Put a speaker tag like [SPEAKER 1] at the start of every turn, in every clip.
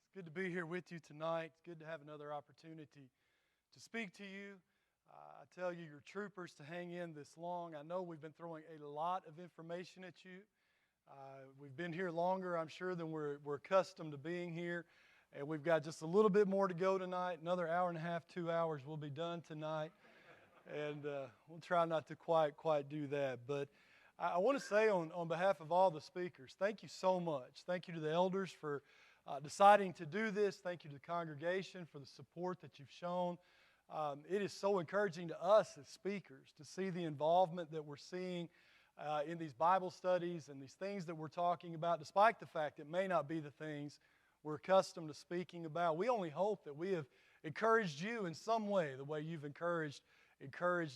[SPEAKER 1] It's good to be here with you tonight. It's good to have another opportunity to speak to you. I tell you, you're troopers to hang in this long. I know we've been throwing a lot of information at you. We've been here longer, I'm sure, than we're accustomed to being here. And we've got just a little bit more to go tonight. Another hour and a half, 2 hours, we'll be done tonight. And we'll try not to quite do that. But I want to say on behalf of all the speakers, thank you so much. Thank you to the elders for deciding to do this. Thank you to the congregation for the support that you've shown. It is so encouraging to us as speakers to see the involvement that we're seeing in these Bible studies and these things that we're talking about, despite the fact it may not be the things we're accustomed to speaking about. We only hope that we have encouraged you in some way, the way you've encouraged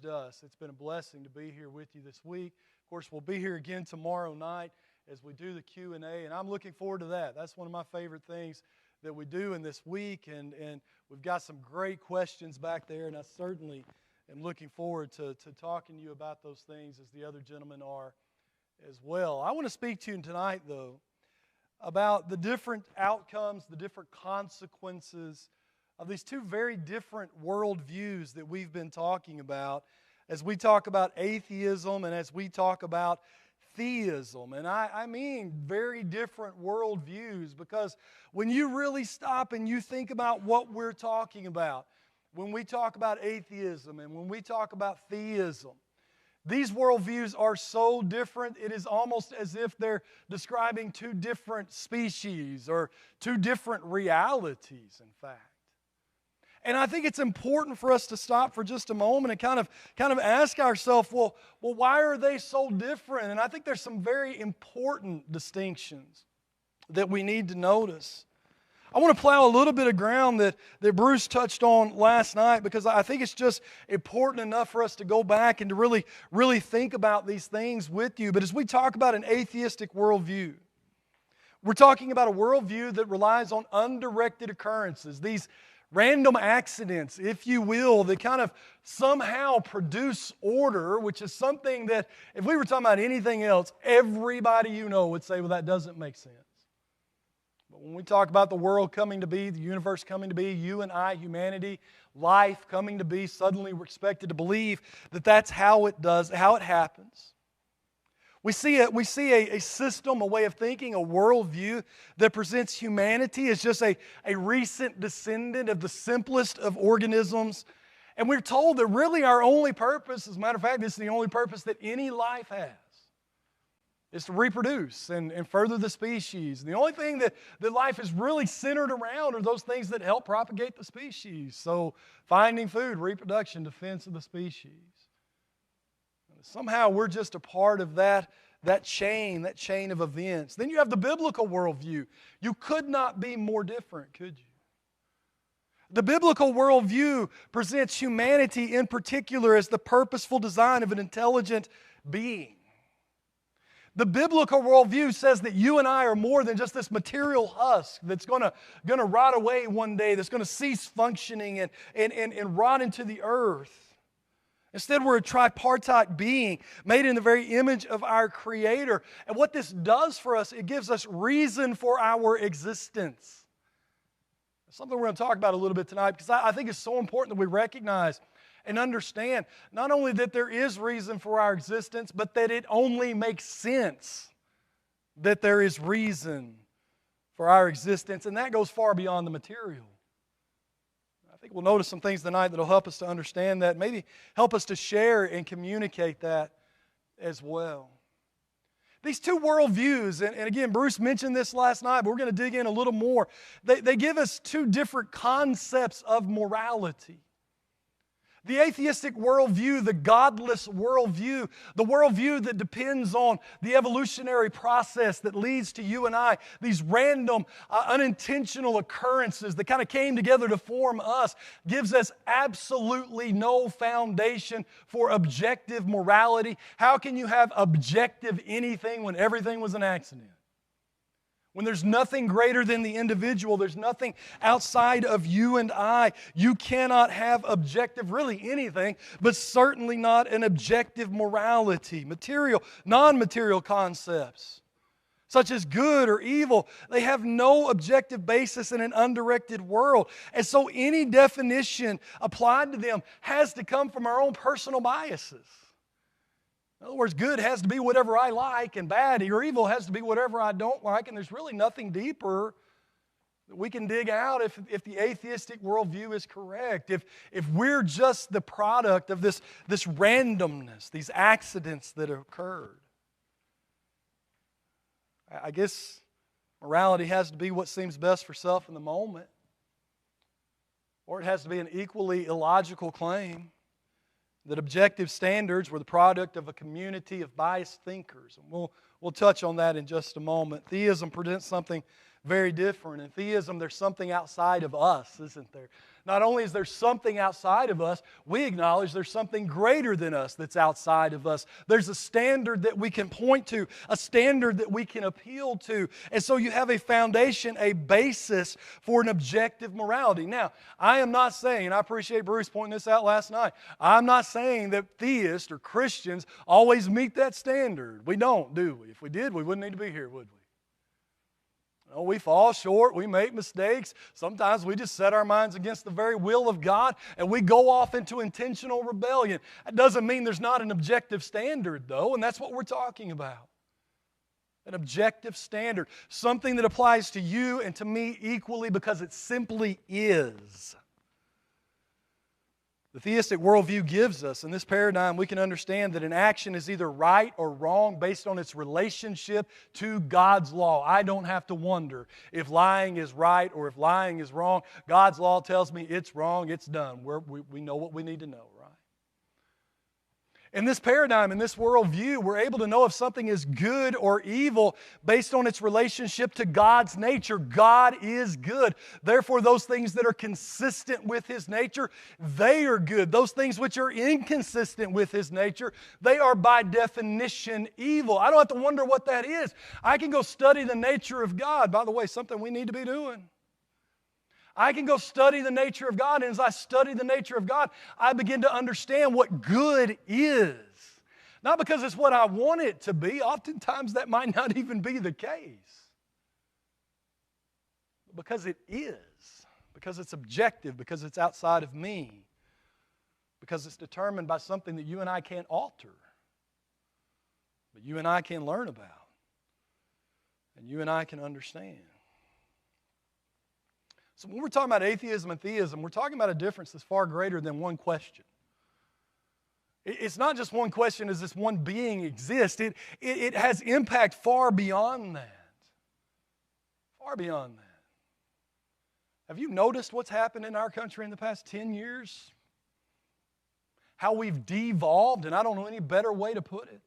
[SPEAKER 1] us. It's been a blessing to be here with you this week. Of course, we'll be here again tomorrow night as we do the Q&A, and I'm looking forward to that. That's one of my favorite things that we do in this week, and we've got some great questions back there, and I certainly am looking forward to talking to you about those things as the other gentlemen are as well. I want to speak to you tonight, though, about the different outcomes, the different consequences of these two very different worldviews that we've been talking about as we talk about atheism and as we talk about theism. And I mean very different worldviews, because when you really stop and you think about what we're talking about, when we talk about atheism and when we talk about theism, these worldviews are so different, it is almost as if they're describing two different species or two different realities, in fact. And I think it's important for us to stop for just a moment and kind of ask ourselves, well, why are they so different? And I think there's some very important distinctions that we need to notice. I want to plow a little bit of ground that Bruce touched on last night, because I think it's just important enough for us to go back and to really think about these things with you. But as we talk about an atheistic worldview, we're talking about a worldview that relies on undirected occurrences, these random accidents, if you will, that kind of somehow produce order, which is something that, if we were talking about anything else, everybody you know would say, well, that doesn't make sense. But when we talk about the world coming to be, the universe coming to be, you and I, humanity, life coming to be, suddenly we're expected to believe that that's how it happens. We see a system, a way of thinking, a worldview that presents humanity as just a recent descendant of the simplest of organisms. And we're told that really our only purpose, as a matter of fact, this is the only purpose that any life has, is to reproduce and further the species. And the only thing that life is really centered around are those things that help propagate the species. So finding food, reproduction, defense of the species. Somehow we're just a part of that chain of events. Then you have the biblical worldview. You could not be more different, could you? The biblical worldview presents humanity in particular as the purposeful design of an intelligent being. The biblical worldview says that you and I are more than just this material husk that's going to rot away one day, that's going to cease functioning and rot into the earth. Instead, we're a tripartite being made in the very image of our Creator. And what this does for us, it gives us reason for our existence. It's something we're going to talk about a little bit tonight, because I think it's so important that we recognize and understand not only that there is reason for our existence, but that it only makes sense that there is reason for our existence. And that goes far beyond the material. I think we'll notice some things tonight that will help us to understand that, maybe help us to share and communicate that as well. These two worldviews, and again, Bruce mentioned this last night, but we're going to dig in a little more. They give us two different concepts of morality. The atheistic worldview, the godless worldview, the worldview that depends on the evolutionary process that leads to you and I, these random, unintentional occurrences that kind of came together to form us, gives us absolutely no foundation for objective morality. How can you have objective anything when everything was an accident? When there's nothing greater than the individual, there's nothing outside of you and I. You cannot have objective, really anything, but certainly not an objective morality. Material, non-material concepts such as good or evil. They have no objective basis in an undirected world. And so any definition applied to them has to come from our own personal biases. In other words, good has to be whatever I like, and bad or evil has to be whatever I don't like, and there's really nothing deeper that we can dig out if the atheistic worldview is correct. If we're just the product of this randomness, these accidents that occurred. I guess morality has to be what seems best for self in the moment, or it has to be an equally illogical claim that objective standards were the product of a community of biased thinkers. And we'll touch on that in just a moment. Theism presents something very different. In theism, there's something outside of us, isn't there? Not only is there something outside of us, we acknowledge there's something greater than us that's outside of us. There's a standard that we can point to, a standard that we can appeal to. And so you have a foundation, a basis for an objective morality. Now, I am not saying, and I appreciate Bruce pointing this out last night, I'm not saying that theists or Christians always meet that standard. We don't, do we? If we did, we wouldn't need to be here, would we? No, we fall short, we make mistakes. Sometimes we just set our minds against the very will of God and we go off into intentional rebellion. That doesn't mean there's not an objective standard, though, and that's what we're talking about. An objective standard, something that applies to you and to me equally because it simply is. The theistic worldview gives us, in this paradigm, we can understand that an action is either right or wrong based on its relationship to God's law. I don't have to wonder if lying is right or if lying is wrong. God's law tells me it's wrong, it's done. We know what we need to know, right? In this paradigm, in this worldview, we're able to know if something is good or evil based on its relationship to God's nature. God is good. Therefore, those things that are consistent with His nature, they are good. Those things which are inconsistent with His nature, they are by definition evil. I don't have to wonder what that is. I can go study the nature of God. By the way, something we need to be doing. I can go study the nature of God, and as I study the nature of God, I begin to understand what good is. Not because it's what I want it to be. Oftentimes that might not even be the case. But because it is. Because it's objective. Because it's outside of me. Because it's determined by something that you and I can't alter. But you and I can learn about. And you and I can understand. So when we're talking about atheism and theism, we're talking about a difference that's far greater than one question. It's not just one question, does this one being exist? It has impact far beyond that. Far beyond that. Have you noticed what's happened in our country in the past 10 years? How we've devolved, and I don't know any better way to put it.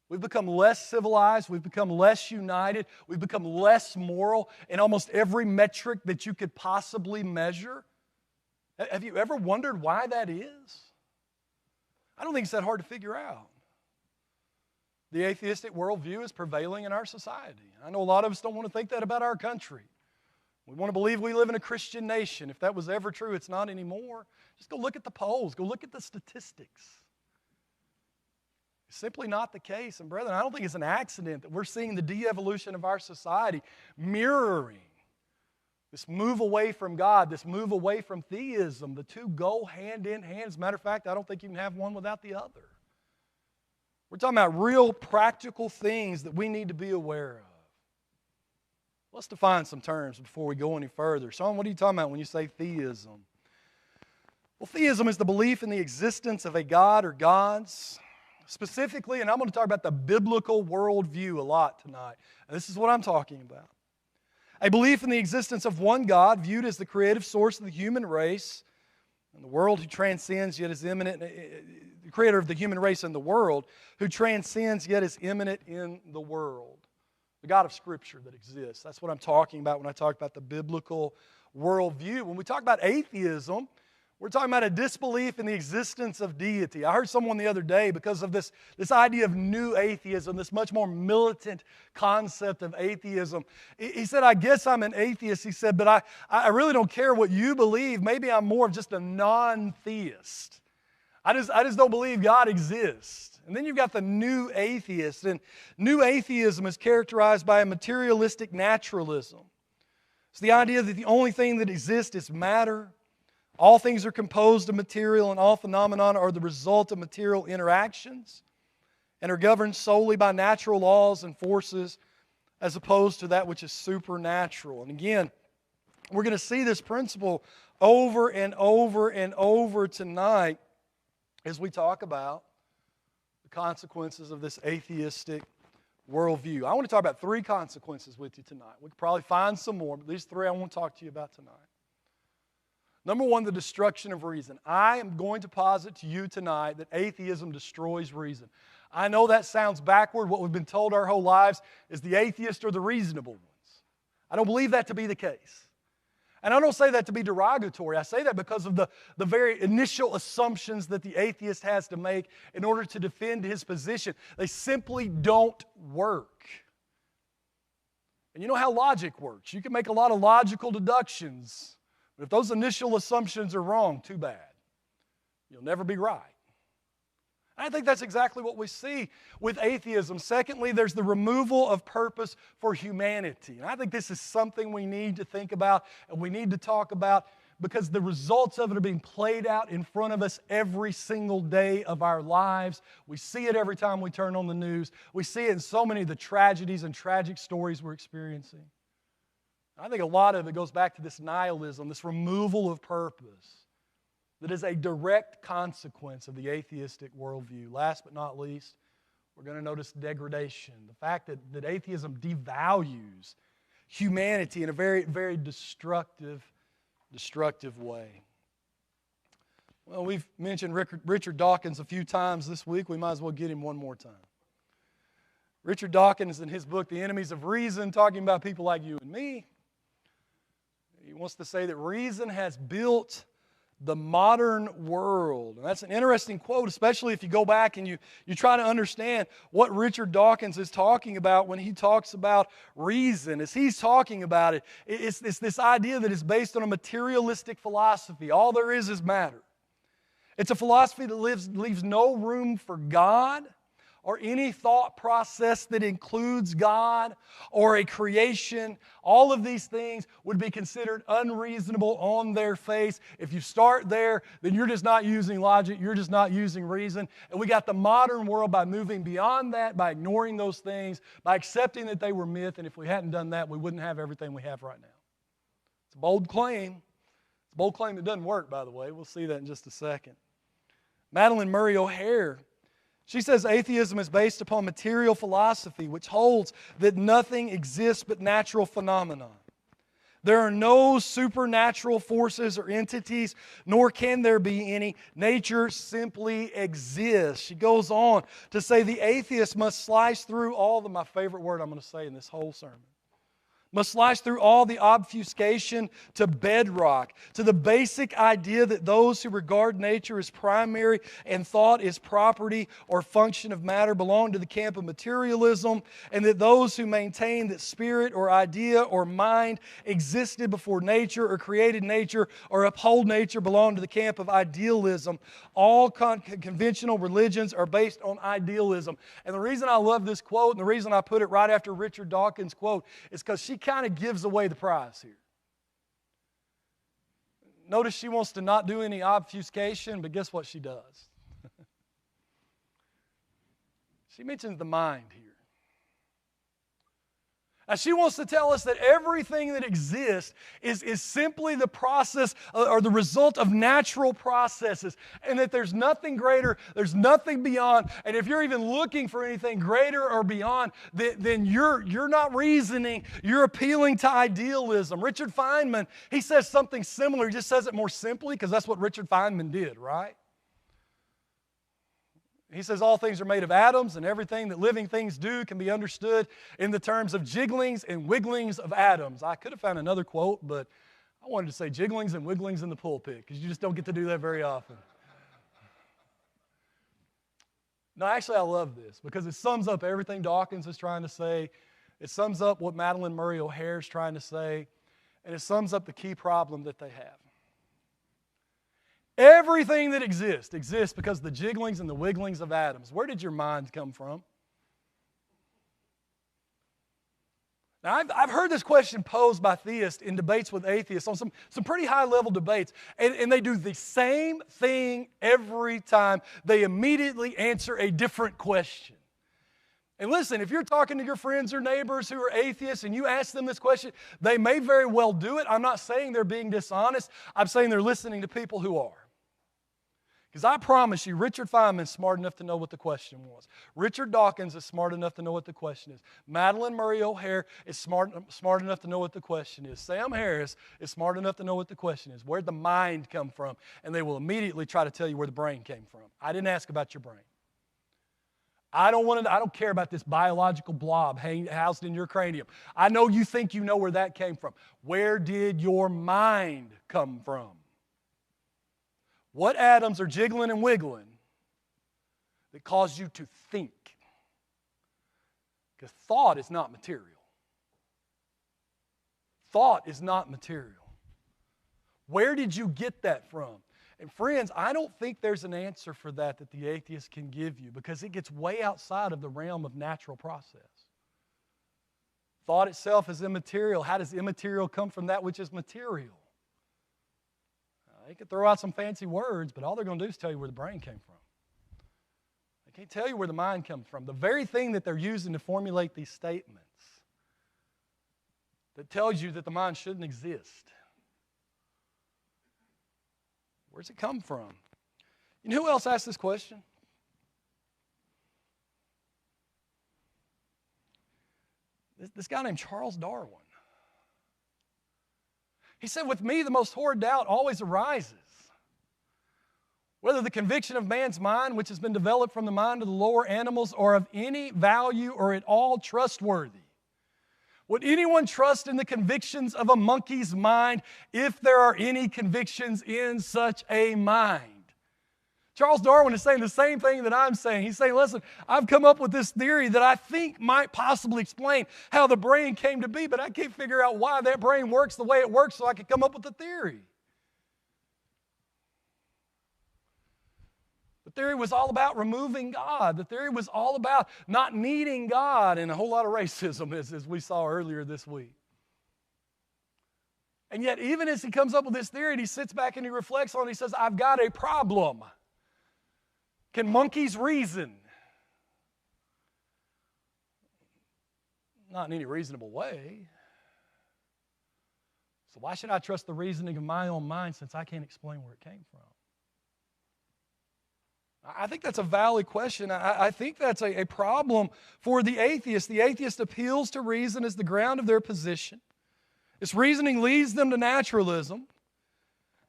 [SPEAKER 1] We've become less civilized. We've become less united. We've become less moral in almost every metric that you could possibly measure. Have you ever wondered why that is? I don't think it's that hard to figure out. The atheistic worldview is prevailing in our society. I know a lot of us don't want to think that about our country. We want to believe we live in a Christian nation. If that was ever true, it's not anymore. Just go look at the polls. Go look at the statistics. Simply not the case. And brethren, I don't think it's an accident that we're seeing the de-evolution of our society mirroring this move away from God, this move away from theism. The two go hand in hand. As a matter of fact, I don't think you can have one without the other. We're talking about real practical things that we need to be aware of. Let's define some terms before we go any further. Shawn, what are you talking about when you say theism? Well, theism is the belief in the existence of a God or gods. Specifically, and I'm going to talk about the biblical worldview a lot tonight. And this is what I'm talking about. A belief in the existence of one God viewed as the creative source of the human race and the world who transcends yet is immanent, the creator of the human race and the world who transcends yet is immanent in the world. The God of Scripture that exists. That's what I'm talking about when I talk about the biblical worldview. When we talk about atheism, we're talking about a disbelief in the existence of deity. I heard someone the other day, because of this idea of new atheism, this much more militant concept of atheism. He said, I guess I'm an atheist, he said, but I really don't care what you believe. Maybe I'm more of just a non-theist. I just don't believe God exists. And then you've got the new atheist. And new atheism is characterized by a materialistic naturalism. It's the idea that the only thing that exists is matter. All things are composed of material, and all phenomena are the result of material interactions and are governed solely by natural laws and forces as opposed to that which is supernatural. And again, we're going to see this principle over and over and over tonight as we talk about the consequences of this atheistic worldview. I want to talk about 3 consequences with you tonight. We could probably find some more, but these 3 I want to talk to you about tonight. Number 1, the destruction of reason. I am going to posit to you tonight that atheism destroys reason. I know that sounds backward. What we've been told our whole lives is the atheists are the reasonable ones. I don't believe that to be the case. And I don't say that to be derogatory. I say that because of the very initial assumptions that the atheist has to make in order to defend his position. They simply don't work. And you know how logic works. You can make a lot of logical deductions, but if those initial assumptions are wrong, too bad. You'll never be right. I think that's exactly what we see with atheism. Secondly, there's the removal of purpose for humanity. And I think this is something we need to think about and we need to talk about because the results of it are being played out in front of us every single day of our lives. We see it every time we turn on the news. We see it in so many of the tragedies and tragic stories we're experiencing. I think a lot of it goes back to this nihilism, this removal of purpose. That is a direct consequence of the atheistic worldview. Last but not least, we're going to notice degradation. The fact that atheism devalues humanity in a very, very destructive way. Well, we've mentioned Richard Dawkins a few times this week. We might as well get him one more time. Richard Dawkins, in his book, The Enemies of Reason, talking about people like you and me, he wants to say that reason has built the modern world. And that's an interesting quote, especially if you go back and you try to understand what Richard Dawkins is talking about when he talks about reason. As he's talking about it, it's this idea that is based on a materialistic philosophy. All there is matter. It's a philosophy that leaves no room for God or any thought process that includes God or a creation. All of these things would be considered unreasonable on their face. If you start there, then you're just not using logic, you're just not using reason. And we got the modern world by moving beyond that, by ignoring those things, by accepting that they were myth, and if we hadn't done that, we wouldn't have everything we have right now. It's a bold claim. It's a bold claim that doesn't work, by the way. We'll see that in just a second. Madeleine Murray O'Hair, she says atheism is based upon material philosophy, which holds that nothing exists but natural phenomena. There are no supernatural forces or entities, nor can there be any. Nature simply exists. She goes on to say the atheist must slice through my favorite word I'm going to say in this whole sermon, must slice through all the obfuscation to bedrock, to the basic idea that those who regard nature as primary and thought is property or function of matter belong to the camp of materialism, and that those who maintain that spirit or idea or mind existed before nature or created nature or uphold nature belong to the camp of idealism. All conventional religions are based on idealism. And the reason I love this quote and the reason I put it right after Richard Dawkins' quote is because she kind of gives away the prize here. Notice she wants to not do any obfuscation, but guess what she does? She mentions the mind here. Now, she wants to tell us that everything that exists is simply the process or the result of natural processes, and that there's nothing greater, there's nothing beyond, and if you're even looking for anything greater or beyond, then you're not reasoning, you're appealing to idealism. Richard Feynman, he says something similar, he just says it more simply because that's what Richard Feynman did, right? He says all things are made of atoms, and everything that living things do can be understood in the terms of jigglings and wigglings of atoms. I could have found another quote, but I wanted to say jigglings and wigglings in the pulpit, because you just don't get to do that very often. No, actually, I love this, because it sums up everything Dawkins is trying to say. It sums up what Madeleine Murray O'Hair is trying to say, and it sums up the key problem that they have. Everything that exists because of the jigglings and the wigglings of atoms. Where did your mind come from? Now, I've heard this question posed by theists in debates with atheists on some pretty high-level debates, and they do the same thing every time. They immediately answer a different question. And listen, if you're talking to your friends or neighbors who are atheists and you ask them this question, they may very well do it. I'm not saying they're being dishonest. I'm saying they're listening to people who are. Because I promise you, Richard Feynman's smart enough to know what the question was. Richard Dawkins is smart enough to know what the question is. Madeline Murray O'Hare is smart enough to know what the question is. Sam Harris is smart enough to know what the question is. Where'd the mind come from? And they will immediately try to tell you where the brain came from. I didn't ask about your brain. I don't care about this biological blob housed in your cranium. I know you think you know where that came from. Where did your mind come from? What atoms are jiggling and wiggling that cause you to think? Because thought is not material. Thought is not material. Where did you get that from? And friends, I don't think there's an answer for that the atheist can give you, because it gets way outside of the realm of natural process. Thought itself is immaterial. How does immaterial come from that which is material? They could throw out some fancy words, but all they're going to do is tell you where the brain came from. They can't tell you where the mind comes from. The very thing that they're using to formulate these statements that tells you that the mind shouldn't exist. Where's it come from? You know who else asked this question? This guy named Charles Darwin. He said, with me, the most horrid doubt always arises whether the conviction of man's mind, which has been developed from the mind of the lower animals, are of any value or at all trustworthy. Would anyone trust in the convictions of a monkey's mind if there are any convictions in such a mind? Charles Darwin is saying the same thing that I'm saying. He's saying, listen, I've come up with this theory that I think might possibly explain how the brain came to be, but I can't figure out why that brain works the way it works so I can come up with a theory. The theory was all about removing God. The theory was all about not needing God, and a whole lot of racism, as we saw earlier this week. And yet, even as he comes up with this theory and he sits back and he reflects on it, he says, I've got a problem. Can monkeys reason? Not in any reasonable way. So why should I trust the reasoning of my own mind since I can't explain where it came from? I think that's a valid question. I think that's a problem for the atheist. The atheist appeals to reason as the ground of their position. This reasoning leads them to naturalism.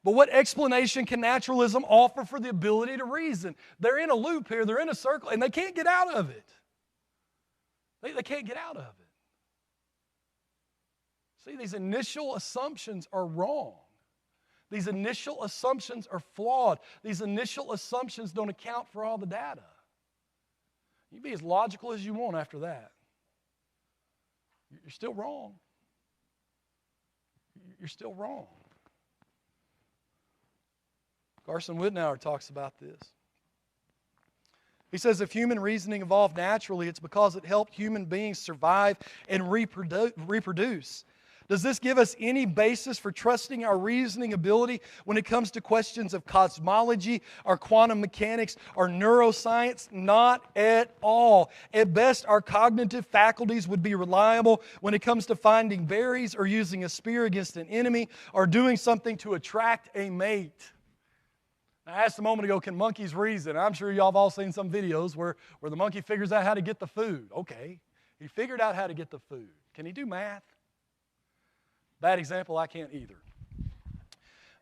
[SPEAKER 1] But what explanation can naturalism offer for the ability to reason? They're in a loop here, they're in a circle, and they can't get out of it. They can't get out of it. See, these initial assumptions are wrong. These initial assumptions are flawed. These initial assumptions don't account for all the data. You can be as logical as you want after that. You're still wrong. You're still wrong. Carson Wittnauer talks about this. He says, if human reasoning evolved naturally, it's because it helped human beings survive and reproduce. Does this give us any basis for trusting our reasoning ability when it comes to questions of cosmology or quantum mechanics or neuroscience? Not at all. At best, our cognitive faculties would be reliable when it comes to finding berries or using a spear against an enemy or doing something to attract a mate. I asked a moment ago, can monkeys reason? I'm sure y'all have all seen some videos where the monkey figures out how to get the food. Okay, he figured out how to get the food. Can he do math? Bad example, I can't either.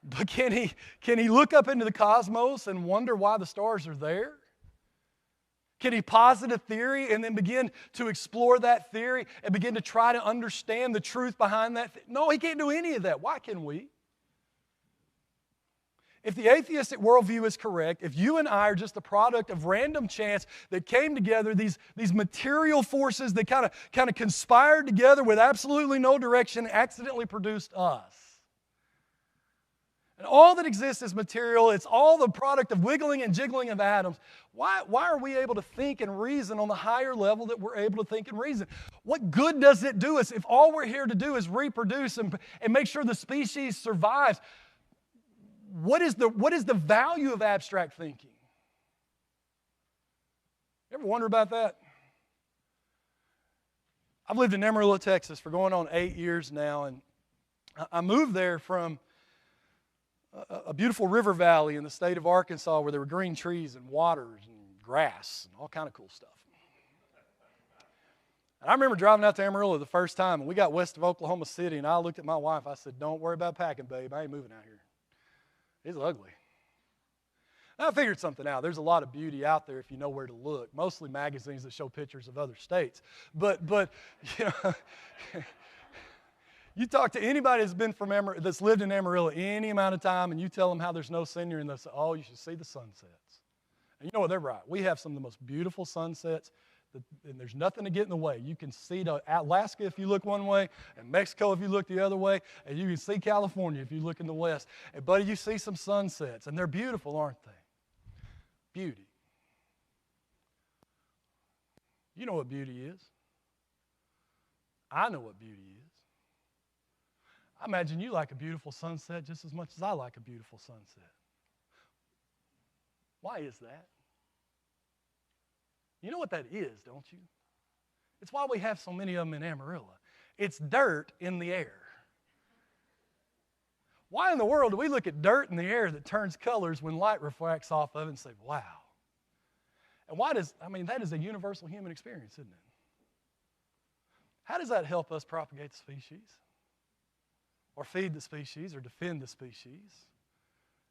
[SPEAKER 1] But can he look up into the cosmos and wonder why the stars are there? Can he posit a theory and then begin to explore that theory and begin to try to understand the truth behind that? No, he can't do any of that. Why can we? If the atheistic worldview is correct, if you and I are just the product of random chance that came together, these material forces that kind of conspired together with absolutely no direction, accidentally produced us. And all that exists is material. It's all the product of wiggling and jiggling of atoms. Why are we able to think and reason on the higher level that we're able to think and reason? What good does it do us if all we're here to do is reproduce and make sure the species survives? What is the value of abstract thinking? You ever wonder about that? I've lived in Amarillo, Texas for going on 8 years now, and I moved there from a beautiful river valley in the state of Arkansas where there were green trees and waters and grass and all kind of cool stuff. And I remember driving out to Amarillo the first time, and we got west of Oklahoma City, and I looked at my wife. I said, "Don't worry about packing, babe. I ain't moving out here. It's ugly." And I figured something out. There's a lot of beauty out there if you know where to look, mostly magazines that show pictures of other states. But you know, you talk to anybody that's lived in Amarillo any amount of time, and you tell them how there's no scenery, and they'll say, "Oh, you should see the sunsets." And you know what? They're right. We have some of the most beautiful sunsets, and there's nothing to get in the way. You can see Alaska if you look one way, and Mexico if you look the other way, and you can see California if you look in the west. And buddy, you see some sunsets, and they're beautiful, aren't they? Beauty. You know what beauty is. I know what beauty is. I imagine you like a beautiful sunset just as much as I like a beautiful sunset. Why is that? You know what that is, don't you? It's why we have so many of them in Amarillo. It's dirt in the air. Why in the world do we look at dirt in the air that turns colors when light refracts off of it and say, "Wow"? And that is a universal human experience, isn't it? How does that help us propagate the species? Or feed the species, or defend the species?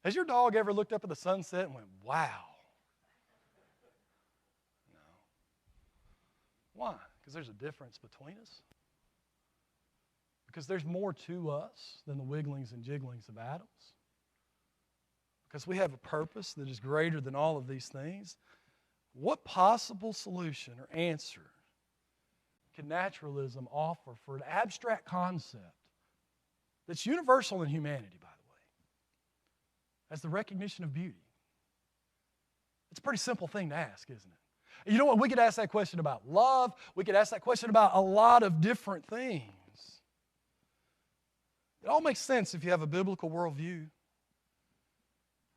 [SPEAKER 1] Has your dog ever looked up at the sunset and went, "Wow"? No. Why? Because there's a difference between us. Because there's more to us than the wigglings and jigglings of atoms. Because we have a purpose that is greater than all of these things. What possible solution or answer can naturalism offer for an abstract concept that's universal in humanity, by the way, as the recognition of beauty? It's a pretty simple thing to ask, isn't it? You know what? We could ask that question about love. We could ask that question about a lot of different things. It all makes sense if you have a biblical worldview.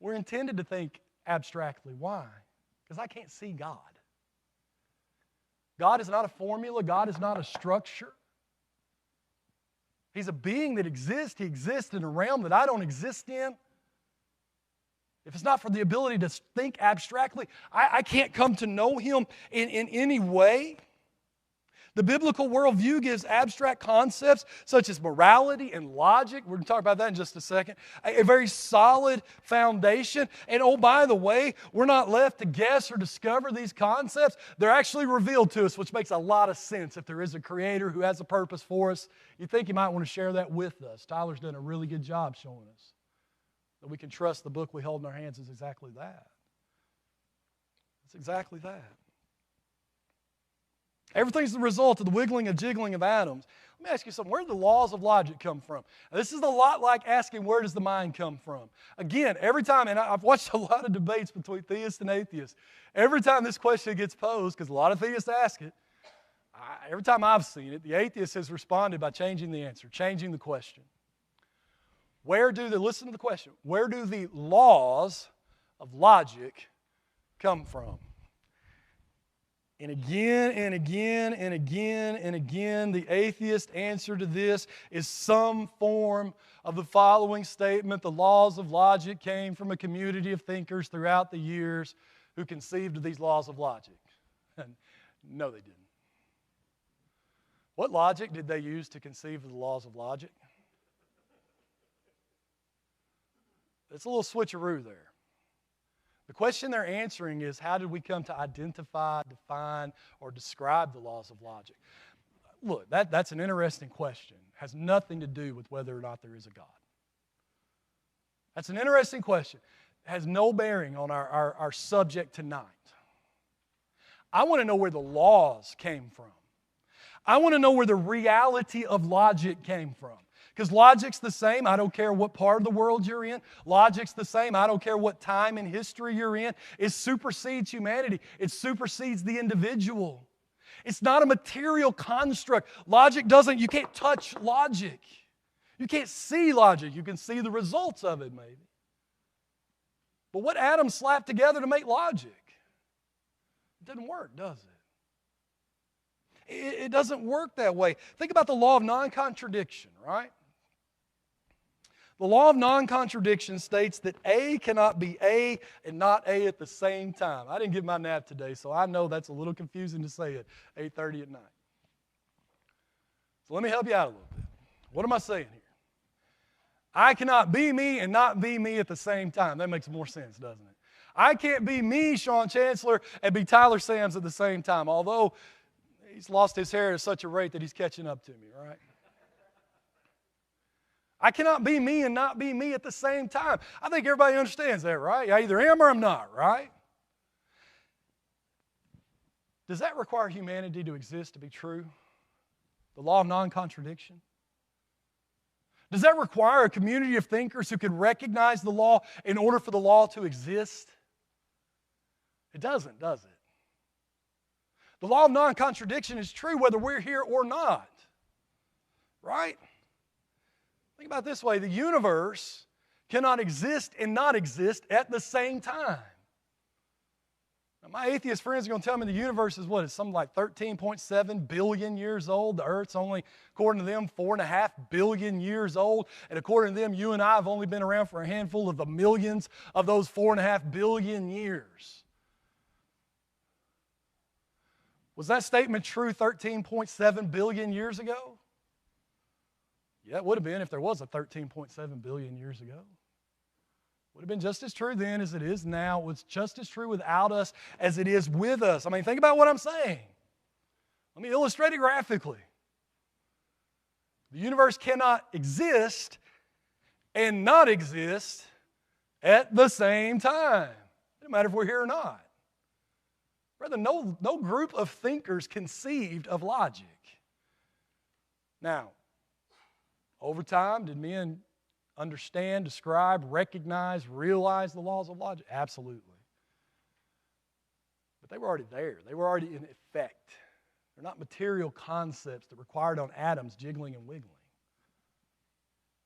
[SPEAKER 1] We're intended to think abstractly. Why? Because I can't see God. God is not a formula. God is not a structure. He's a being that exists. He exists in a realm that I don't exist in. If it's not for the ability to think abstractly, I can't come to know Him in any way. The biblical worldview gives abstract concepts such as morality and logic. We're going to talk about that in just a second. A very solid foundation. And oh, by the way, we're not left to guess or discover these concepts. They're actually revealed to us, which makes a lot of sense. If there is a Creator who has a purpose for us, you think you might want to share that with us. Tyler's done a really good job showing us that we can trust the book we hold in our hands is exactly that. It's exactly that. Everything's the result of the wiggling and jiggling of atoms. Let me ask you something. Where do the laws of logic come from? Now, this is a lot like asking, where does the mind come from? Again, every time, and I've watched a lot of debates between theists and atheists, every time this question gets posed, because a lot of theists ask it, every time I've seen it, the atheist has responded by changing the answer, changing the question. Listen to the question, where do the laws of logic come from? And again and again and again and again, the atheist answer to this is some form of the following statement: the laws of logic came from a community of thinkers throughout the years who conceived of these laws of logic. No, they didn't. What logic did they use to conceive of the laws of logic? It's a little switcheroo there. The question they're answering is, how did we come to identify, define, or describe the laws of logic? Look, that's an interesting question. It has nothing to do with whether or not there is a God. That's an interesting question. It has no bearing on our subject tonight. I want to know where the laws came from. I want to know where the reality of logic came from. Because logic's the same. I don't care what part of the world you're in. Logic's the same. I don't care what time in history you're in. It supersedes humanity. It supersedes the individual. It's not a material construct. You can't touch logic. You can't see logic. You can see the results of it, maybe. But what Adam slapped together to make logic? It doesn't work, does it? It doesn't work that way. Think about the law of non-contradiction, right? The law of non-contradiction states that A cannot be A and not A at the same time. I didn't get my nap today, so I know that's a little confusing to say at 8:30 at night. So let me help you out a little bit. What am I saying here? I cannot be me and not be me at the same time. That makes more sense, doesn't it? I can't be me, Shawn Chancellor, and be Tyler Sams at the same time, although he's lost his hair at such a rate that he's catching up to me, right? I cannot be me and not be me at the same time. I think everybody understands that, right? I either am or I'm not, right? Does that require humanity to exist to be true? The law of non-contradiction? Does that require a community of thinkers who can recognize the law in order for the law to exist? It doesn't, does it? The law of non-contradiction is true whether we're here or not, right? Think about it this way. The universe cannot exist and not exist at the same time. Now, my atheist friends are going to tell me the universe is what? It's something like 13.7 billion years old. The earth's only, according to them, 4.5 billion years old. And according to them, you and I have only been around for a handful of the millions of those 4.5 billion years. Was that statement true 13.7 billion years ago? Yeah, it would have been if there was a 13.7 billion years ago. Would have been just as true then as it is now. It was just as true without us as it is with us. I mean, think about what I'm saying. Let me illustrate it graphically. The universe cannot exist and not exist at the same time. It doesn't matter if we're here or not. Brother, no group of thinkers conceived of logic. Now, over time, did men understand, describe, recognize, realize the laws of logic? Absolutely. But they were already there. They were already in effect. They're not material concepts that required on atoms jiggling and wiggling.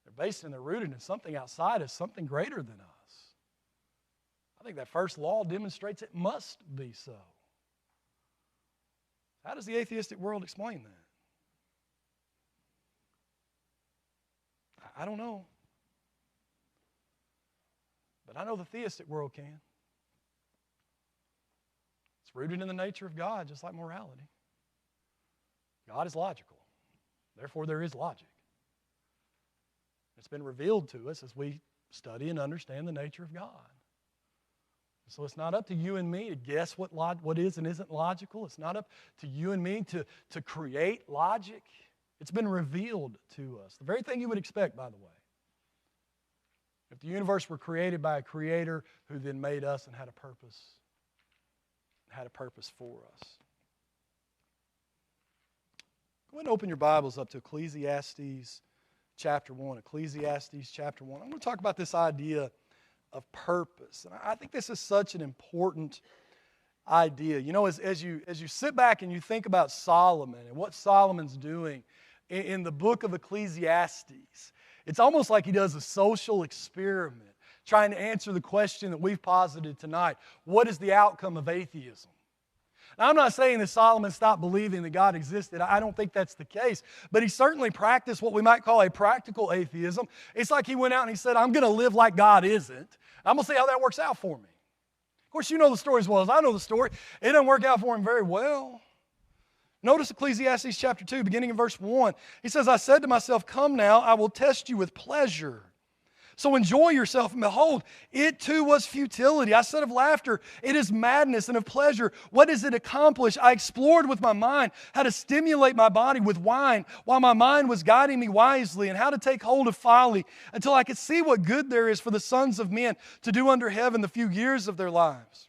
[SPEAKER 1] They're based and they're rooted in something outside us, something greater than us. I think that first law demonstrates it must be so. How does the atheistic world explain that? I don't know. But I know the theistic world can. It's rooted in the nature of God, just like morality. God is logical. Therefore, there is logic. It's been revealed to us as we study and understand the nature of God. So it's not up to you and me to guess what is and isn't logical. It's not up to you and me to create logic. It's been revealed to us. The very thing you would expect, by the way. If the universe were created by a creator who then made us and had a purpose for us. Go ahead and open your Bibles up to Ecclesiastes chapter 1. Ecclesiastes chapter 1. I'm going to talk about this idea of purpose. And I think this is such an important idea. You know, as you sit back and you think about Solomon and what Solomon's doing in the book of Ecclesiastes, it's almost like he does a social experiment trying to answer the question that we've posited tonight. What is the outcome of atheism? Now, I'm not saying that Solomon stopped believing that God existed. I don't think that's the case. But he certainly practiced what we might call a practical atheism. It's like he went out and he said, I'm going to live like God isn't. I'm going to see how that works out for me. Of course, you know the story as well as I know the story. It doesn't work out for him very well. Notice Ecclesiastes chapter 2, beginning in verse 1. He says, I said to myself, come now, I will test you with pleasure. So enjoy yourself, and behold, it too was futility. I said of laughter, it is madness, and of pleasure, what does it accomplish? I explored with my mind how to stimulate my body with wine, while my mind was guiding me wisely, and how to take hold of folly, until I could see what good there is for the sons of men to do under heaven the few years of their lives.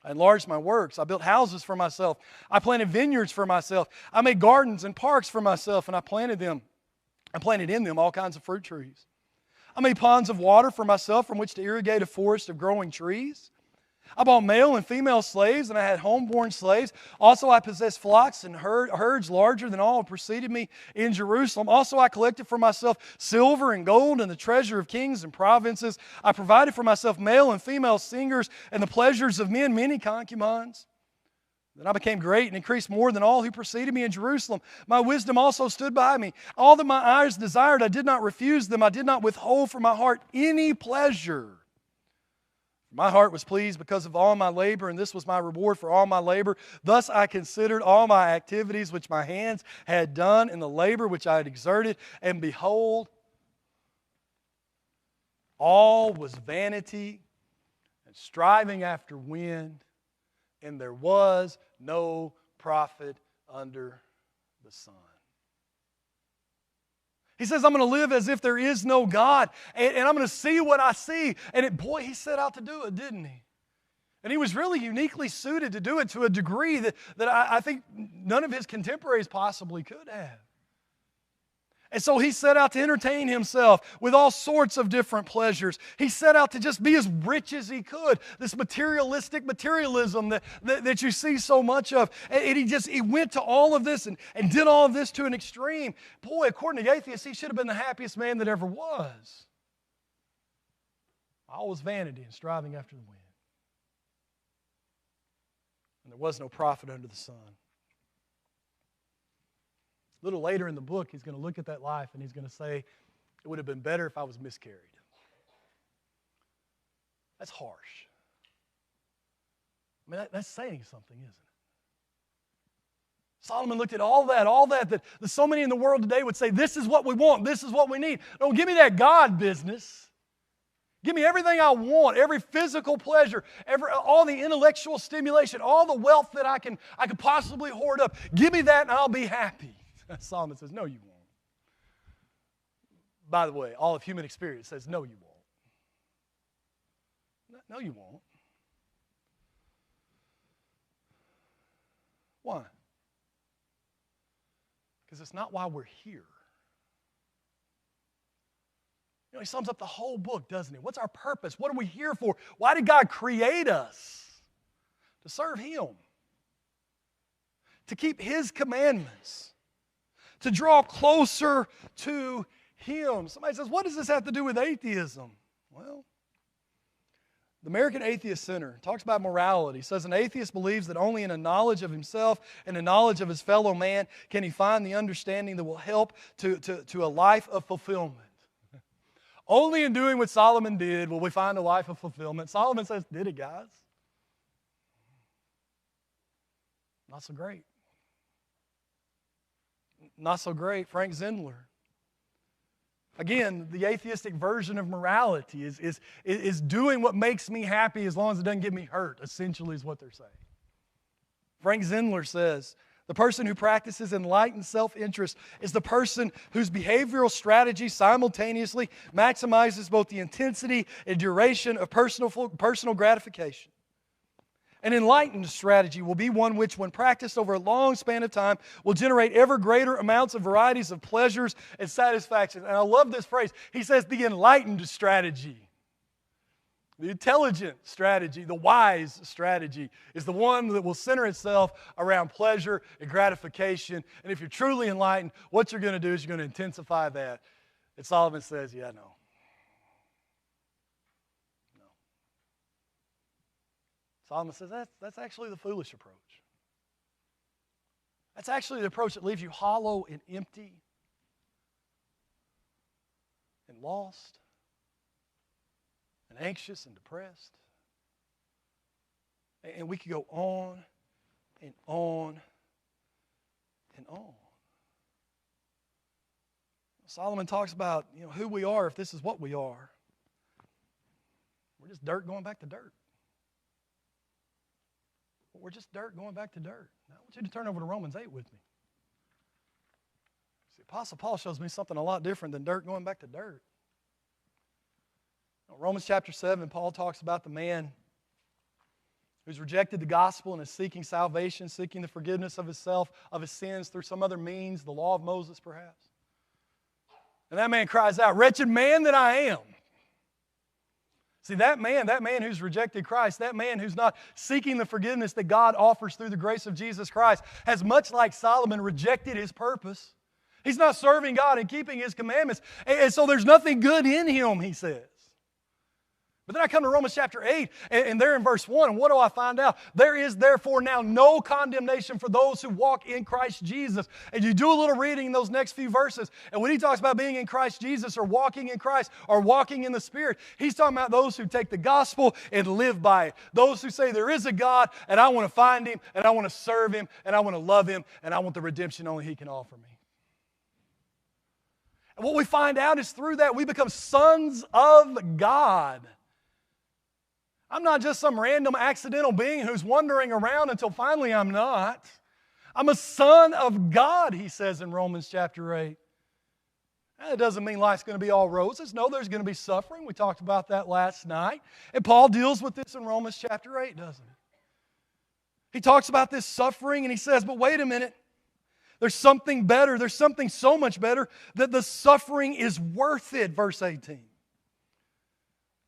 [SPEAKER 1] I enlarged my works. I built houses for myself. I planted vineyards for myself. I made gardens and parks for myself, and I planted them. I planted in them all kinds of fruit trees. I made ponds of water for myself from which to irrigate a forest of growing trees. I bought male and female slaves, and I had homeborn slaves. Also, I possessed flocks and herds larger than all who preceded me in Jerusalem. Also, I collected for myself silver and gold and the treasure of kings and provinces. I provided for myself male and female singers and the pleasures of men, many concubines. Then I became great and increased more than all who preceded me in Jerusalem. My wisdom also stood by me. All that my eyes desired, I did not refuse them. I did not withhold from my heart any pleasure. My heart was pleased because of all my labor, and this was my reward for all my labor. Thus I considered all my activities which my hands had done and the labor which I had exerted, and behold, all was vanity and striving after wind, and there was no profit under the sun. He says, I'm going to live as if there is no God, and I'm going to see what I see. And he set out to do it, didn't he? And he was really uniquely suited to do it to a degree that I think none of his contemporaries possibly could have. And so he set out to entertain himself with all sorts of different pleasures. He set out to just be as rich as he could. This materialism that you see so much of. And he went to all of this and did all of this to an extreme. Boy, according to atheists, he should have been the happiest man that ever was. All was vanity and striving after the wind. And there was no profit under the sun. A little later in the book, he's going to look at that life and he's going to say, it would have been better if I was miscarried. That's harsh. I mean, that's saying something, isn't it? Solomon looked at all that so many in the world today would say, this is what we want, this is what we need. Don't give me that God business. Give me everything I want, every physical pleasure, all the intellectual stimulation, all the wealth that I could possibly hoard up. Give me that and I'll be happy. Solomon says, no, you won't. By the way, all of human experience says, no, you won't. No, you won't. Why? Because it's not why we're here. You know, he sums up the whole book, doesn't he? What's our purpose? What are we here for? Why did God create us? To serve Him. To keep His commandments. To draw closer to Him. Somebody says, what does this have to do with atheism? Well, the American Atheist Center talks about morality. It says an atheist believes that only in a knowledge of himself and a knowledge of his fellow man can he find the understanding that will help to a life of fulfillment. Only in doing what Solomon did will we find a life of fulfillment. Solomon says, did it, guys? Not so great. Not so great. Frank Zindler. Again, the atheistic version of morality is doing what makes me happy as long as it doesn't get me hurt, essentially is what they're saying. Frank Zindler says, the person who practices enlightened self-interest is the person whose behavioral strategy simultaneously maximizes both the intensity and duration of personal gratification. An enlightened strategy will be one which, when practiced over a long span of time, will generate ever greater amounts of varieties of pleasures and satisfaction. And I love this phrase. He says the enlightened strategy, the intelligent strategy, the wise strategy is the one that will center itself around pleasure and gratification. And if you're truly enlightened, what you're going to do is you're going to intensify that. And Solomon says, yeah, no. Solomon says that's actually the foolish approach. That's actually the approach that leaves you hollow and empty and lost and anxious and depressed. And we could go on and on and on. Solomon talks about who we are if this is what we are. We're just dirt going back to dirt. We're just dirt going back to dirt. Now, I want you to turn over to Romans 8 with me. The Apostle Paul shows me something a lot different than dirt going back to dirt. Romans chapter 7, Paul talks about the man who's rejected the gospel and is seeking salvation, seeking the forgiveness of his sins through some other means, the law of Moses perhaps. And that man cries out, "Wretched man that I am." See, that man who's rejected Christ, that man who's not seeking the forgiveness that God offers through the grace of Jesus Christ, has much like Solomon rejected his purpose. He's not serving God and keeping His commandments. And so there's nothing good in him, he says. But then I come to Romans chapter 8, and there in verse 1, and what do I find out? There is therefore now no condemnation for those who walk in Christ Jesus. And you do a little reading in those next few verses, and when he talks about being in Christ Jesus or walking in Christ or walking in the Spirit, he's talking about those who take the gospel and live by it. Those who say there is a God, and I want to find Him, and I want to serve Him, and I want to love Him, and I want the redemption only He can offer me. And what we find out is through that we become sons of God. I'm not just some random accidental being who's wandering around until finally I'm not. I'm a son of God, he says in Romans chapter 8. That doesn't mean life's going to be all roses. No, there's going to be suffering. We talked about that last night. And Paul deals with this in Romans chapter 8, doesn't he? He talks about this suffering and he says, but wait a minute. There's something better. There's something so much better that the suffering is worth it, verse 18.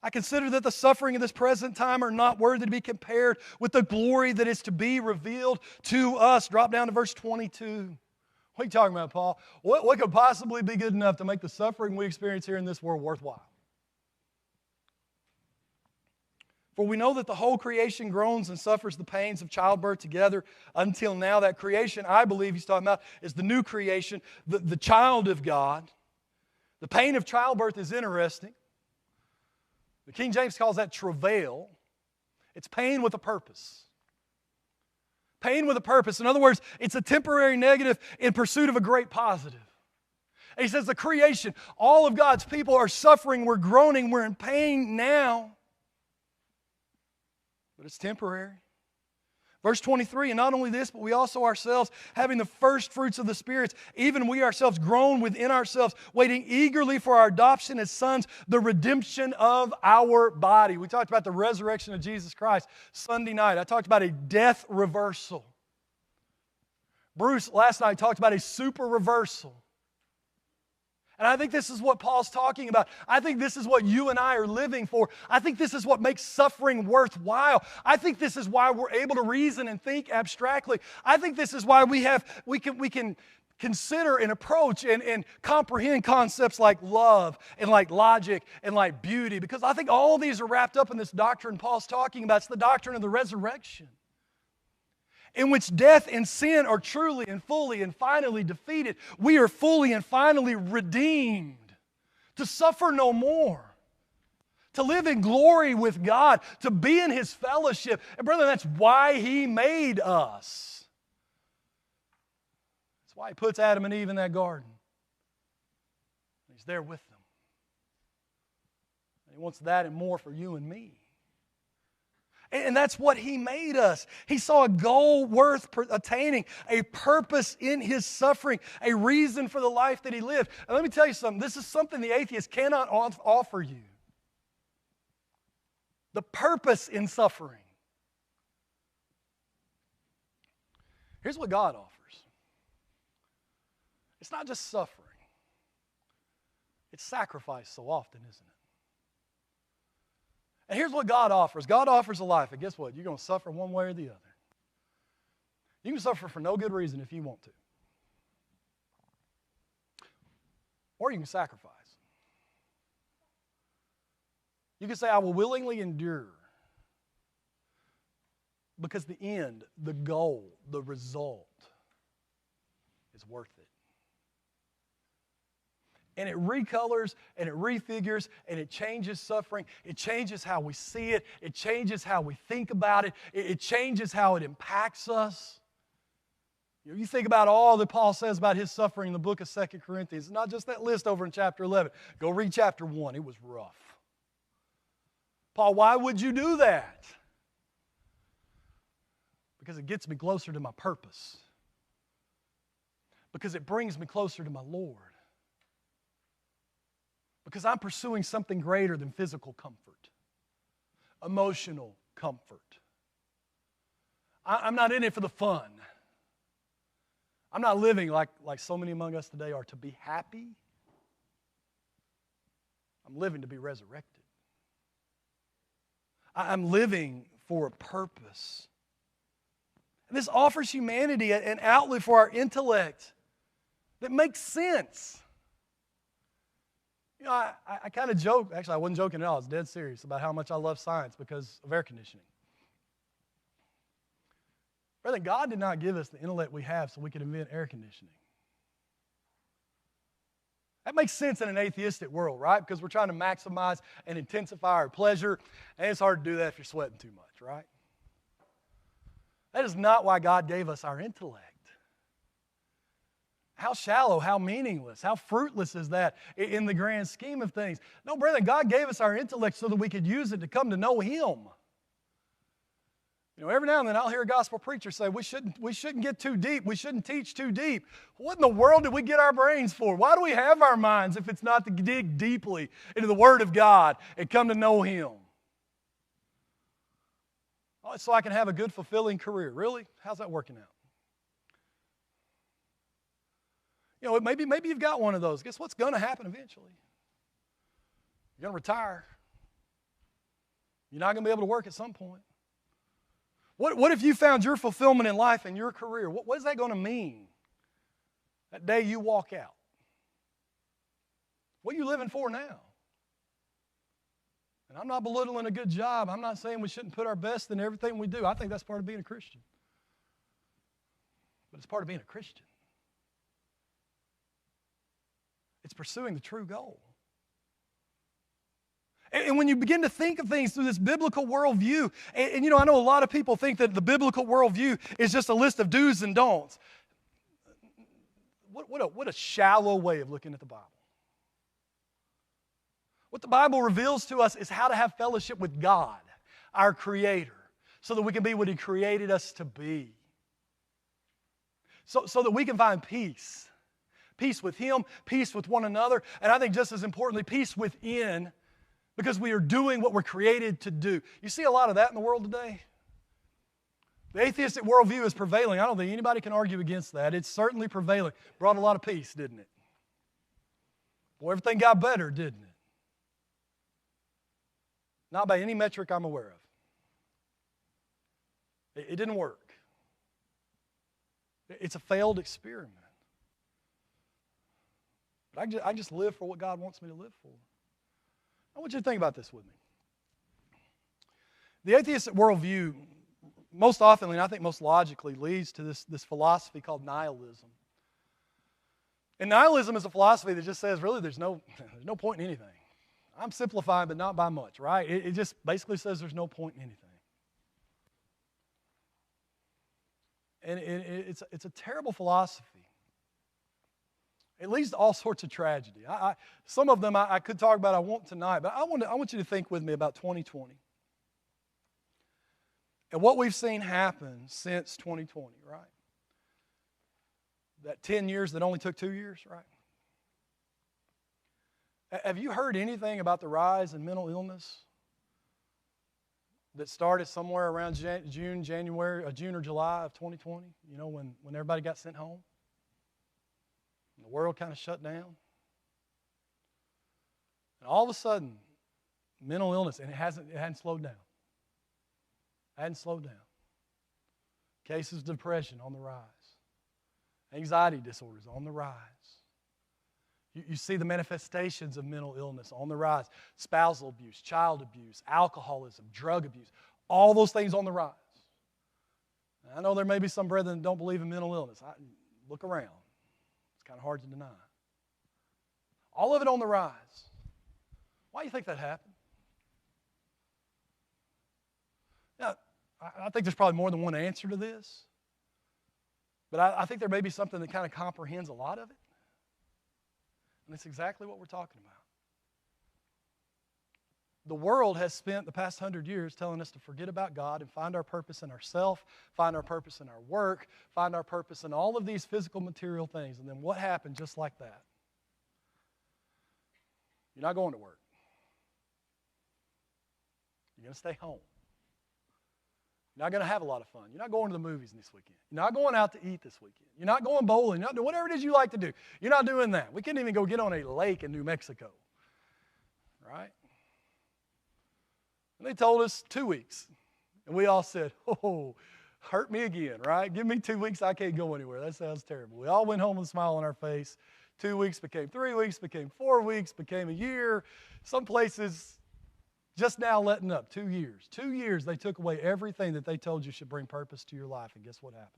[SPEAKER 1] I consider that the suffering of this present time are not worthy to be compared with the glory that is to be revealed to us. Drop down to verse 22. What are you talking about, Paul? What could possibly be good enough to make the suffering we experience here in this world worthwhile? For we know that the whole creation groans and suffers the pains of childbirth together until now. That creation, I believe he's talking about, is the new creation, the child of God. The pain of childbirth is interesting. The King James calls that travail. It's pain with a purpose. Pain with a purpose. In other words, it's a temporary negative in pursuit of a great positive. And he says the creation, all of God's people are suffering, we're groaning, we're in pain now. But it's temporary. Verse 23, and not only this, but we also ourselves, having the first fruits of the spirits, even we ourselves groan within ourselves, waiting eagerly for our adoption as sons, the redemption of our body. We talked about the resurrection of Jesus Christ Sunday night. I talked about a death reversal. Bruce last night talked about a super reversal. And I think this is what Paul's talking about. I think this is what you and I are living for. I think this is what makes suffering worthwhile. I think this is why we're able to reason and think abstractly. I think this is why we can consider and approach and comprehend concepts like love and like logic and like beauty. Because I think all of these are wrapped up in this doctrine Paul's talking about. It's the doctrine of the resurrection, in which death and sin are truly and fully and finally defeated. We are fully and finally redeemed to suffer no more, to live in glory with God, to be in His fellowship. And brother, that's why He made us. That's why He puts Adam and Eve in that garden. He's there with them. And He wants that and more for you and me. And that's what He made us. He saw a goal worth attaining, a purpose in His suffering, a reason for the life that He lived. And let me tell you something. This is something the atheist cannot offer you. The purpose in suffering. Here's what God offers. It's not just suffering. It's sacrifice so often, isn't it? And here's what God offers. God offers a life. And guess what? You're going to suffer one way or the other. You can suffer for no good reason if you want to. Or you can sacrifice. You can say, I will willingly endure. Because the end, the goal, the result is worth it. And it recolors and it refigures and it changes suffering. It changes how we see it. It changes how we think about it. It changes how it impacts us. You think about all that Paul says about his suffering in the book of 2 Corinthians. It's not just that list over in chapter 11. Go read chapter 1. It was rough. Paul, why would you do that? Because it gets me closer to my purpose. Because it brings me closer to my Lord. Because I'm pursuing something greater than physical comfort, emotional comfort. I'm not in it for the fun. I'm not living like so many among us today are to be happy. I'm living to be resurrected. I'm living for a purpose. And this offers humanity an outlet for our intellect that makes sense. You know, I kind of joke, actually I wasn't joking at all, I was dead serious about how much I love science because of air conditioning. Brother, God did not give us the intellect we have so we could invent air conditioning. That makes sense in an atheistic world, right? Because we're trying to maximize and intensify our pleasure, and it's hard to do that if you're sweating too much, right? That is not why God gave us our intellect. How shallow, how meaningless, how fruitless is that in the grand scheme of things? No, brother, God gave us our intellect so that we could use it to come to know Him. You know, every now and then I'll hear a gospel preacher say, we shouldn't get too deep. We shouldn't teach too deep. What in the world did we get our brains for? Why do we have our minds if it's not to dig deeply into the Word of God and come to know Him? Oh, it's so I can have a good, fulfilling career. Really? How's that working out? You know, maybe you've got one of those. Guess what's going to happen eventually? You're going to retire. You're not going to be able to work at some point. What if you found your fulfillment in life and your career? What is that going to mean that day you walk out? What are you living for now? And I'm not belittling a good job. I'm not saying we shouldn't put our best in everything we do. I think that's part of being a Christian. But it's part of being a Christian. It's pursuing the true goal. And when you begin to think of things through this biblical worldview, and you know, I know a lot of people think that the biblical worldview is just a list of do's and don'ts. What a shallow way of looking at the Bible. What the Bible reveals to us is how to have fellowship with God, our Creator, so that we can be what He created us to be. So that we can find peace. Peace with Him, peace with one another, and I think just as importantly, peace within, because we are doing what we're created to do. You see a lot of that in the world today? The atheistic worldview is prevailing. I don't think anybody can argue against that. It's certainly prevailing. Brought a lot of peace, didn't it? Boy, everything got better, didn't it? Not by any metric I'm aware of. It didn't work. It's a failed experiment. But I just live for what God wants me to live for. I want you to think about this with me. The atheistic worldview, most often, and I think most logically, leads to this philosophy called nihilism. And nihilism is a philosophy that just says, really, there's no point in anything. I'm simplifying, but not by much, right? It just basically says there's no point in anything. And it's a terrible philosophy. It leads to all sorts of tragedy. Some of them I could talk about, I won't tonight, but I want you to think with me about 2020. And what we've seen happen since 2020, right? That 10 years that only took 2 years, right? Have you heard anything about the rise in mental illness that started somewhere around June or July of 2020? You know, when everybody got sent home? And the world kind of shut down. And all of a sudden, mental illness, and it hadn't slowed down. It hadn't slowed down. Cases of depression on the rise. Anxiety disorders on the rise. You see the manifestations of mental illness on the rise. Spousal abuse, child abuse, alcoholism, drug abuse. All those things on the rise. Now, I know there may be some brethren that don't believe in mental illness. Look around. It's kind of hard to deny. All of it on the rise. Why do you think that happened? Now, I think there's probably more than one answer to this. But I think there may be something that kind of comprehends a lot of it. And it's exactly what we're talking about. The world has spent the past 100 years telling us to forget about God and find our purpose in ourselves, find our purpose in our work, find our purpose in all of these physical material things. And then what happened just like that? You're not going to work. You're going to stay home. You're not going to have a lot of fun. You're not going to the movies this weekend. You're not going out to eat this weekend. You're not going bowling. You're not doing whatever it is you like to do. You're not doing that. We couldn't even go get on a lake in New Mexico. right? And they told us 2 weeks. And we all said, oh, hurt me again, right? Give me 2 weeks, I can't go anywhere. That sounds terrible. We all went home with a smile on our face. 2 weeks became 3 weeks, became 4 weeks, became a year. Some places just now letting up, 2 years. 2 years, they took away everything that they told you should bring purpose to your life. And guess what happened?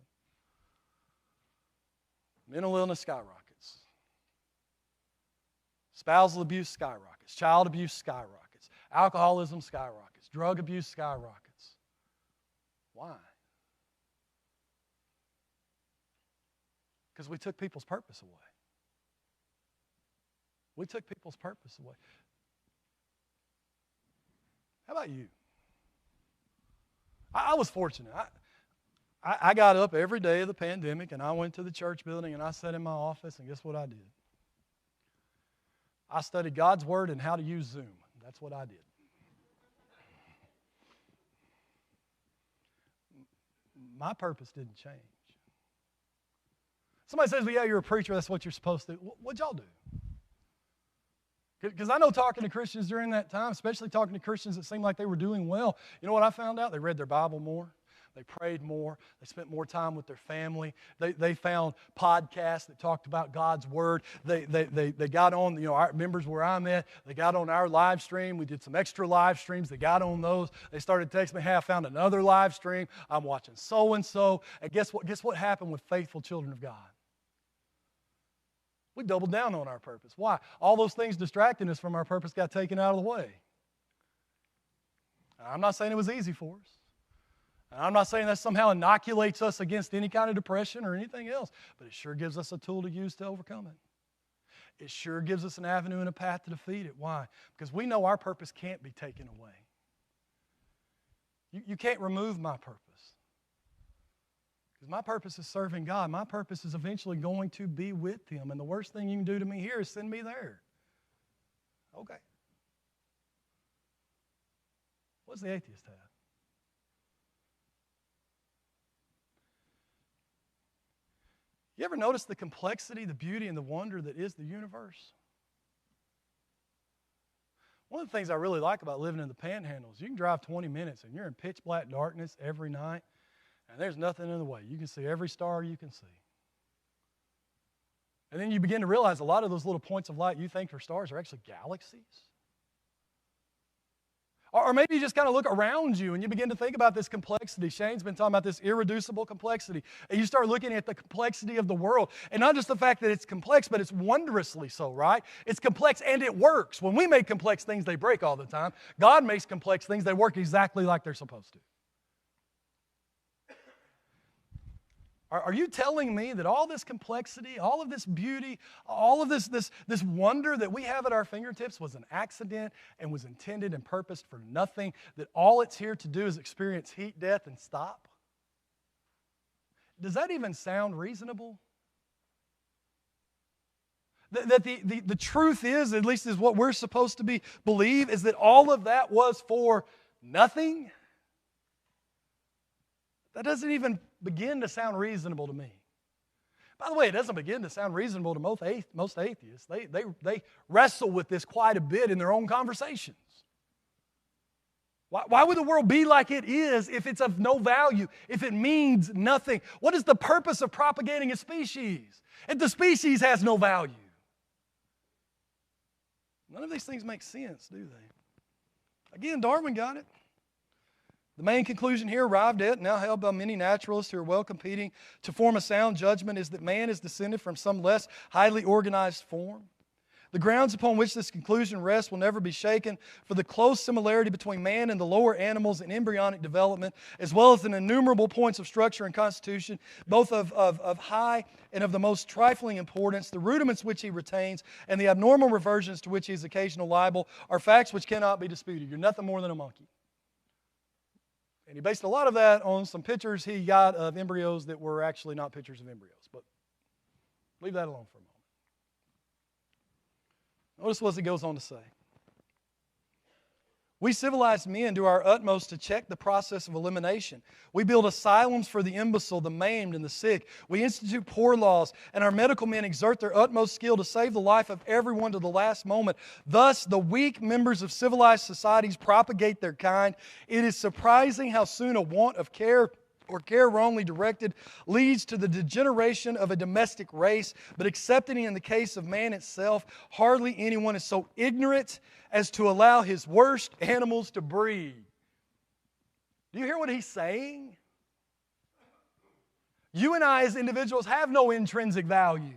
[SPEAKER 1] Mental illness skyrockets. Spousal abuse skyrockets. Child abuse skyrockets. Alcoholism skyrockets. Drug abuse skyrockets. Why? Because we took people's purpose away. We took people's purpose away. How about you? I was fortunate. I got up every day of the pandemic, and I went to the church building, and I sat in my office, and guess what I did? I studied God's Word and how to use Zoom. That's what I did. My purpose didn't change. Somebody says, well, yeah, you're a preacher. That's what you're supposed to do. What'd y'all do? Because I know talking to Christians during that time, especially talking to Christians that seemed like they were doing well, you know what I found out? They read their Bible more. They prayed more. They spent more time with their family. They found podcasts that talked about God's Word. They got on, our members where I'm at, they got on our live stream. We did some extra live streams. They got on those. They started texting me, hey, I found another live stream. I'm watching so-and-so. And guess what? Guess what happened with faithful children of God? We doubled down on our purpose. Why? All those things distracting us from our purpose got taken out of the way. And I'm not saying it was easy for us. And I'm not saying that somehow inoculates us against any kind of depression or anything else, but it sure gives us a tool to use to overcome it. It sure gives us an avenue and a path to defeat it. Why? Because we know our purpose can't be taken away. You can't remove my purpose. Because my purpose is serving God. My purpose is eventually going to be with Him. And the worst thing you can do to me here is send me there. Okay. What does the atheist have? You ever notice the complexity, the beauty, and the wonder that is the universe? One of the things I really like about living in the Panhandle is you can drive 20 minutes and you're in pitch black darkness every night, and there's nothing in the way. You can see every star you can see. And then you begin to realize a lot of those little points of light you think are stars are actually galaxies. Or maybe you just kind of look around you and you begin to think about this complexity. Shane's been talking about this irreducible complexity. And you start looking at the complexity of the world. And not just the fact that it's complex, but it's wondrously so, right? It's complex and it works. When we make complex things, they break all the time. God makes complex things, they work exactly like they're supposed to. Are you telling me that all this complexity, all of this beauty, all of this wonder that we have at our fingertips was an accident and was intended and purposed for nothing, that all it's here to do is experience heat, death, and stop? Does that even sound reasonable? That the truth is, at least is what we're supposed to believe, is that all of that was for nothing? That doesn't even begin to sound reasonable to me. By the way, it doesn't begin to sound reasonable to most atheists. They wrestle with this quite a bit in their own conversations. Why would the world be like it is if it's of no value, if it means nothing? What is the purpose of propagating a species if the species has no value? None of these things make sense, do they? Again, Darwin got it. The main conclusion here arrived at, now held by many naturalists who are well competing to form a sound judgment, is that man is descended from some less highly organized form. The grounds upon which this conclusion rests will never be shaken, for the close similarity between man and the lower animals in embryonic development, as well as in innumerable points of structure and constitution, both of high and of the most trifling importance, the rudiments which he retains, and the abnormal reversions to which he is occasionally liable, are facts which cannot be disputed. You're nothing more than a monkey. And he based a lot of that on some pictures he got of embryos that were actually not pictures of embryos. But leave that alone for a moment. Notice what he goes on to say. We civilized men do our utmost to check the process of elimination. We build asylums for the imbecile, the maimed, and the sick. We institute poor laws, and our medical men exert their utmost skill to save the life of everyone to the last moment. Thus, the weak members of civilized societies propagate their kind. It is surprising how soon a want of care or care wrongly directed leads to the degeneration of a domestic race. But excepting in the case of man itself, hardly anyone is so ignorant as to allow his worst animals to breed. Do you hear what he's saying? You and I as individuals have no intrinsic value.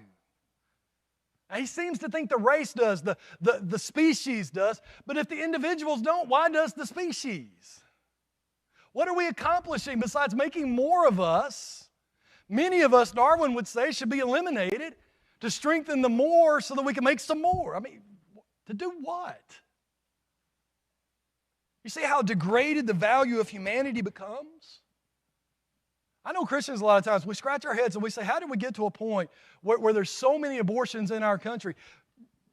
[SPEAKER 1] Now, he seems to think the race does, the species does, but if the individuals don't, why does the species? What are we accomplishing besides making more of us? Many of us, Darwin would say, should be eliminated to strengthen the more so that we can make some more. I mean, to do what? You see how degraded the value of humanity becomes? I know Christians a lot of times, we scratch our heads and we say, how did we get to a point where there's so many abortions in our country?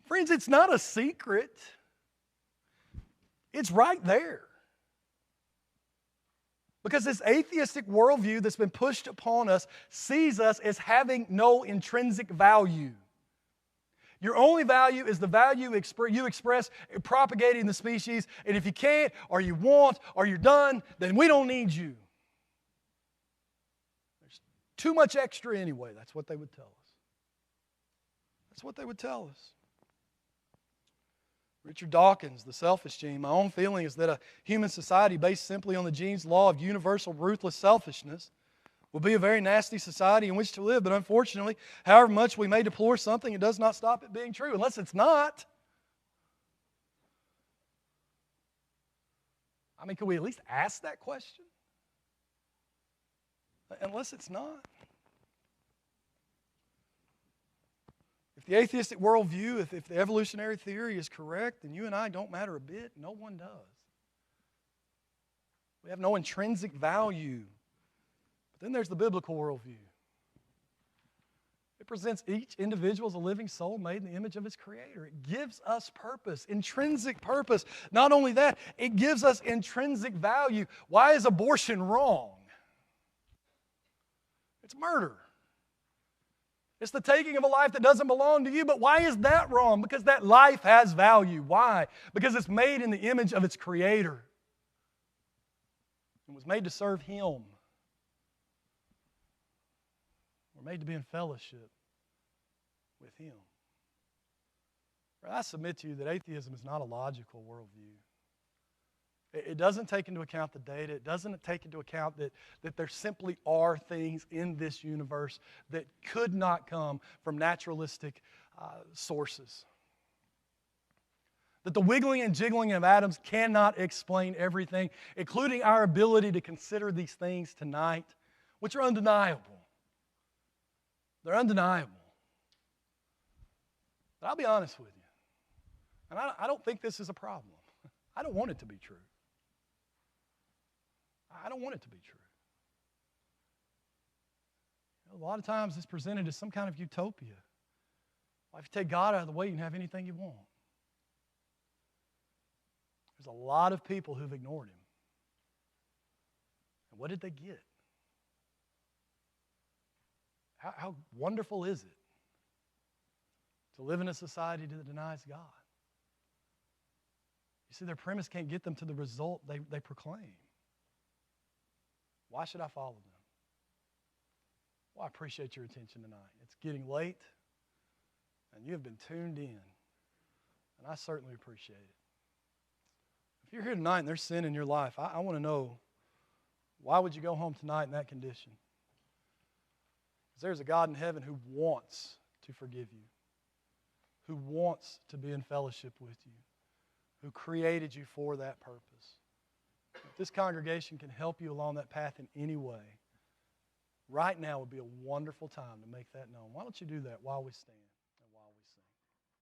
[SPEAKER 1] Friends, it's not a secret. It's right there. Because this atheistic worldview that's been pushed upon us sees us as having no intrinsic value. Your only value is the value you express propagating the species, and if you can't, or you won't, or you're done, then we don't need you. There's too much extra anyway. That's what they would tell us. That's what they would tell us. Richard Dawkins, The Selfish Gene. My own feeling is that a human society based simply on the gene's law of universal ruthless selfishness will be a very nasty society in which to live. But unfortunately, however much we may deplore something, it does not stop it being true, unless it's not. I mean, could we at least ask that question? Unless it's not. If the atheistic worldview, if the evolutionary theory is correct, then you and I don't matter a bit. No one does. We have no intrinsic value. But then there's the biblical worldview. It presents each individual as a living soul made in the image of its Creator. It gives us purpose, intrinsic purpose. Not only that, it gives us intrinsic value. Why is abortion wrong? It's murder. It's the taking of a life that doesn't belong to you. But why is that wrong? Because that life has value. Why? Because it's made in the image of its Creator. It was made to serve Him. We're made to be in fellowship with Him. I submit to you that atheism is not a logical worldview. It doesn't take into account the data. It doesn't take into account that there simply are things in this universe that could not come from naturalistic sources. That the wiggling and jiggling of atoms cannot explain everything, including our ability to consider these things tonight, which are undeniable. They're undeniable. But I'll be honest with you, and I don't think this is a problem. I don't want it to be true. I don't want it to be true. You know, a lot of times it's presented as some kind of utopia. Well, if you take God out of the way, you can have anything you want. There's a lot of people who've ignored Him. And what did they get? How wonderful is it to live in a society that denies God? You see, their premise can't get them to the result they proclaim. Why should I follow them? Well, I appreciate your attention tonight. It's getting late, and you have been tuned in, and I certainly appreciate it. If you're here tonight and there's sin in your life, I want to know, why would you go home tonight in that condition? Because there's a God in heaven who wants to forgive you, who wants to be in fellowship with you, who created you for that purpose. If this congregation can help you along that path in any way, right now would be a wonderful time to make that known. Why don't you do that while we stand?